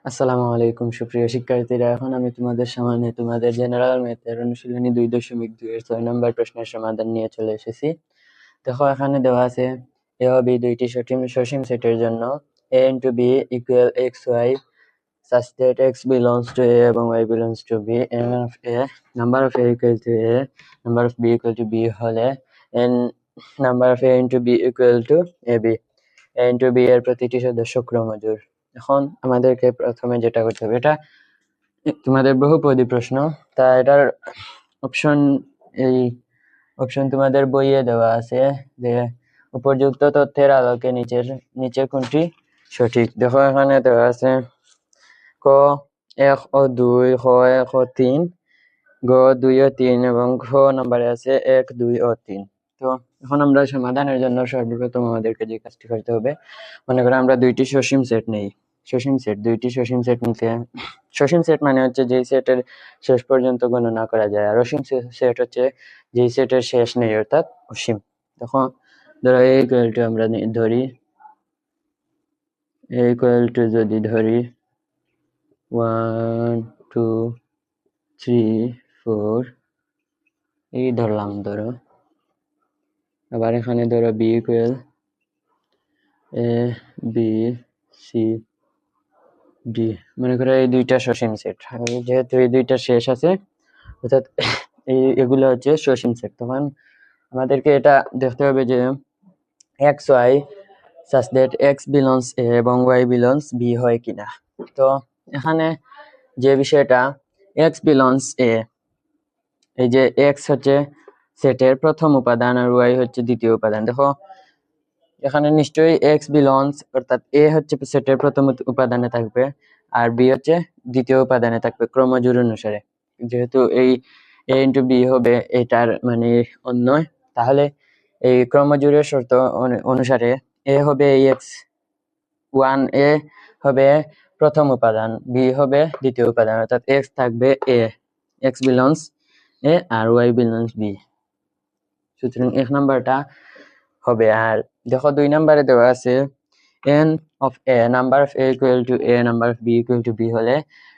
আসসালামু আলাইকুম সুপ্রিয় শিক্ষার্থীরা, এখন আমি তোমাদের সামনে তোমাদের জেনারেল ম্যাথের অনুশীলনী 2.2 এর 6 নম্বর প্রশ্নের সমাধান নিয়ে চলে এসেছি। দেখো, এখানে দেওয়া আছে a ও b দুইটি সসীম সেটের জন্য a into b equal xy such that x belongs to a এবং y belongs to b, and of a number of a equal to a, number of b equal to b হলে and number of a into b equal to ab, a into b এর প্রতিটি সদস্য ক্রমজোড়। এখন আমাদেরকে প্রথমে যেটা করতে হবে, এটা তোমাদের বহুপদী প্রশ্ন, তা এটার অপশন তোমাদের বইয়ে দেওয়া আছে যে উপযুক্ত তথ্যের আলোকে নিচের কোনটি সঠিক। দেখো, এখানে দেওয়া আছে ক 1 ও 2, খ 1 ও 3, গ 2 ও 3 এবং ঘ নম্বরে আছে 1, 2 ও 3। তো এখন আমরা সমাধানের জন্য সর্বপ্রথম আমাদেরকে যে কাজটি করতে হবে, মনে করো আমরা দুইটি সসীম সেট নেই। দুইটি সসীম সেট নিতে, সসীম সেট মানে হচ্ছে যেই সেটের শেষ পর্যন্ত গণনা করা যায়, আর অসীম সেট হচ্ছে যেই সেটের শেষ নেই, অর্থাৎ অসীম। তখন ধরো a equal to আমরা ধরি a equal to যদি ধরি 1 2 3 4 এই ধরলাম, ধরো আবার এখানে ধরো b equal a b c d, মনে করো এই দুইটা সসীম সেট, যেহেতু এই দুইটা শেষ আছে অর্থাৎ এগুলো হচ্ছে সসীম সেট। তখন আমাদেরকে এটা দেখতে হবে যে x y such that x belongs a এবং y belongs b হয় কিনা। তো এখানে যে বিষয়টা x belongs a, এই যে x হচ্ছে সেটের প্রথম উপাদান আর y হচ্ছে দ্বিতীয় উপাদান। দেখো এখানে নিশ্চয়ই x belongs অর্থাৎ a হচ্ছে সেটের প্রথম উপাদানে থাকবে আর b হচ্ছে দ্বিতীয় উপাদানে থাকবে ক্রমজোড় অনুসারে। যেহেতু এই a into b হবে এটার মানে অন্যয়, তাহলে এই ক্রমজোড়ের শর্ত অনুসারে a হবে x1, a হবে প্রথম উপাদান, b হবে দ্বিতীয় উপাদান, অর্থাৎ x থাকবে a, x belongs a R y belongs b। সুতরাং এক নাম্বারটা হবে। আর দেখো 2 নম্বরে দেওয়া আছে n of a, number of a equal to a, number of b equal to b হলে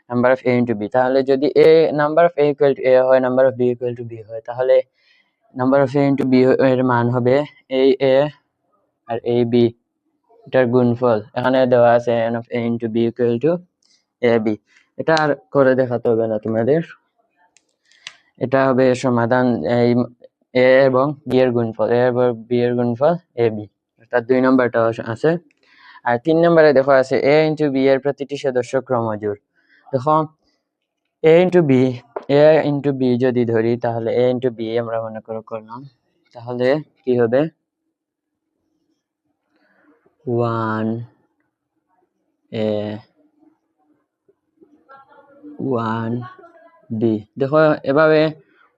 number of a into b। তাহলে যদি number of a equal to a হয়, number of b equal to b হয়, তাহলে number of a into b এর মান হবে এই a আর এই b, এটার গুণফল। এখানে দেওয়া আছে n of a into b equal to ab। এটা আর করে দেখাতে হবে না তোমাদের, এটা হবে সমাধান এই a এবং b এর গুণফল, a এবং b এর গুণফল ab, অর্থাৎ 2 নম্বরটা আছে। আর 3 নম্বরে দেখো আছে a into b এর প্রতিটি সদস্য ক্রমজোড়। দেখো a into b যদি ধরি, তাহলে a into b আমরা মনে করলাম, তাহলে কি হবে 1 a 1 b। দেখো এভাবে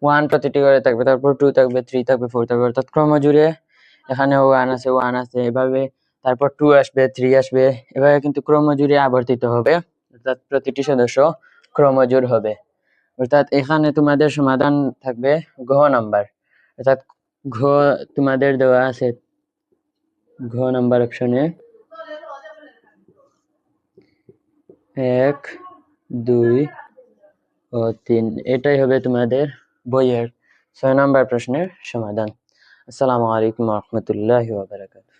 1 প্রতিটি করে থাকবে, তারপর 2 থাকবে, 3 থাকবে, 4 থাকবে, অর্থাৎ ক্রমজোড়ে এখানে 1 আছে এভাবে, তারপর 2 আসবে, 3 আসবে, এভাবে কিন্তু ক্রমজোড়ে আবর্তিত হবে, অর্থাৎ প্রতিটি সদস্য ক্রমজোড় হবে। অর্থাৎ এখানে তোমাদের সমাধান থাকবে ঘ নাম্বার, অর্থাৎ ঘ তোমাদের দেওয়া আছে ঘ নাম্বার অপশনে 1 2 ও 3, এটাই হবে তোমাদের বইয়ের 6 নম্বর প্রশ্নের সমাধান। আসসালামু আলাইকুম ওয়া রাহমাতুল্লাহি ওয়া বারাকাতুহু।